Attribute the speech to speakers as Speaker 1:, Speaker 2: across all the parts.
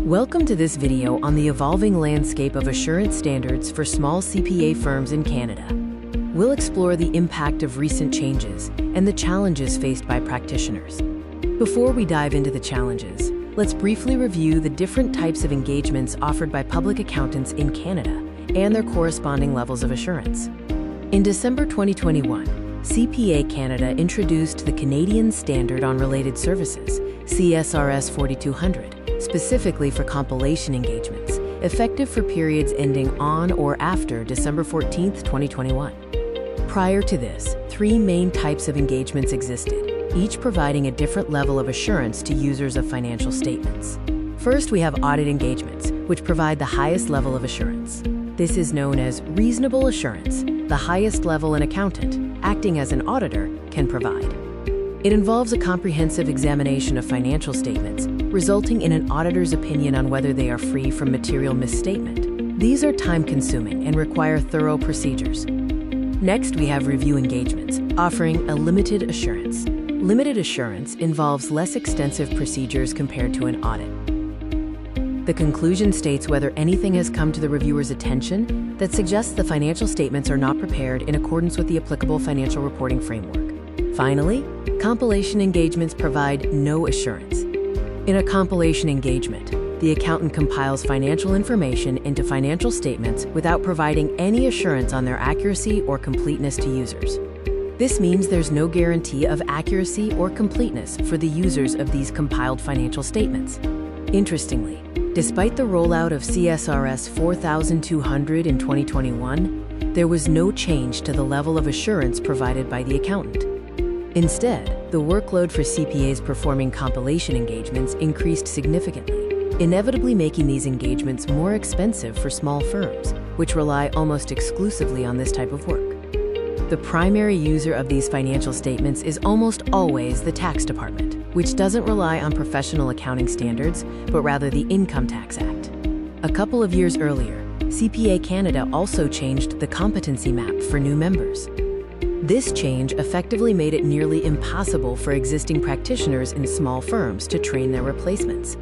Speaker 1: Welcome to this video on the evolving landscape of assurance standards for small CPA firms in Canada. We'll explore the impact of recent changes and the challenges faced by practitioners. Before we dive into the challenges, let's briefly review the different types of engagements offered by public accountants in Canada and their corresponding levels of assurance. In December 2021, CPA Canada introduced the Canadian Standard on Related Services, CSRS 4200, specifically for compilation engagements, effective for periods ending on or after December 14, 2021. Prior to this, three main types of engagements existed, each providing a different level of assurance to users of financial statements. First, we have audit engagements, which provide the highest level of assurance. This is known as reasonable assurance, the highest level an accountant, acting as an auditor, can provide. It involves a comprehensive examination of financial statements, resulting in an auditor's opinion on whether they are free from material misstatement. These are time-consuming and require thorough procedures. Next, we have review engagements, offering a limited assurance. Limited assurance involves less extensive procedures compared to an audit. The conclusion states whether anything has come to the reviewer's attention that suggests the financial statements are not prepared in accordance with the applicable financial reporting framework. Finally, compilation engagements provide no assurance. In a compilation engagement, the accountant compiles financial information into financial statements without providing any assurance on their accuracy or completeness to users. This means there's no guarantee of accuracy or completeness for the users of these compiled financial statements. Interestingly, despite the rollout of CSRS 4200 in 2021, there was no change to the level of assurance provided by the accountant. Instead, the workload for CPAs performing compilation engagements increased significantly, inevitably making these engagements more expensive for small firms, which rely almost exclusively on this type of work. The primary user of these financial statements is almost always the tax department, which doesn't rely on professional accounting standards, but rather the Income Tax Act. A couple of years earlier, CPA Canada also changed the competency map for new members. This change effectively made it nearly impossible for existing practitioners in small firms to train their replacements.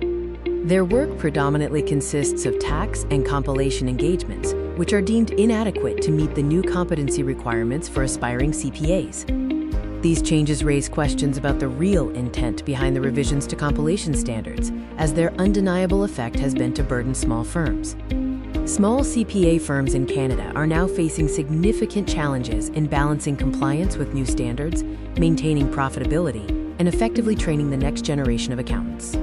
Speaker 1: Their work predominantly consists of tax and compilation engagements, which are deemed inadequate to meet the new competency requirements for aspiring CPAs. These changes raise questions about the real intent behind the revisions to compilation standards, as their undeniable effect has been to burden small firms. Small CPA firms in Canada are now facing significant challenges in balancing compliance with new standards, maintaining profitability, and effectively training the next generation of accountants.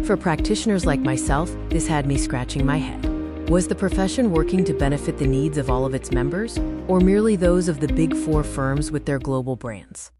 Speaker 1: For practitioners like myself, this had me scratching my head. Was the profession working to benefit the needs of all of its members, or merely those of the Big Four firms with their global brands?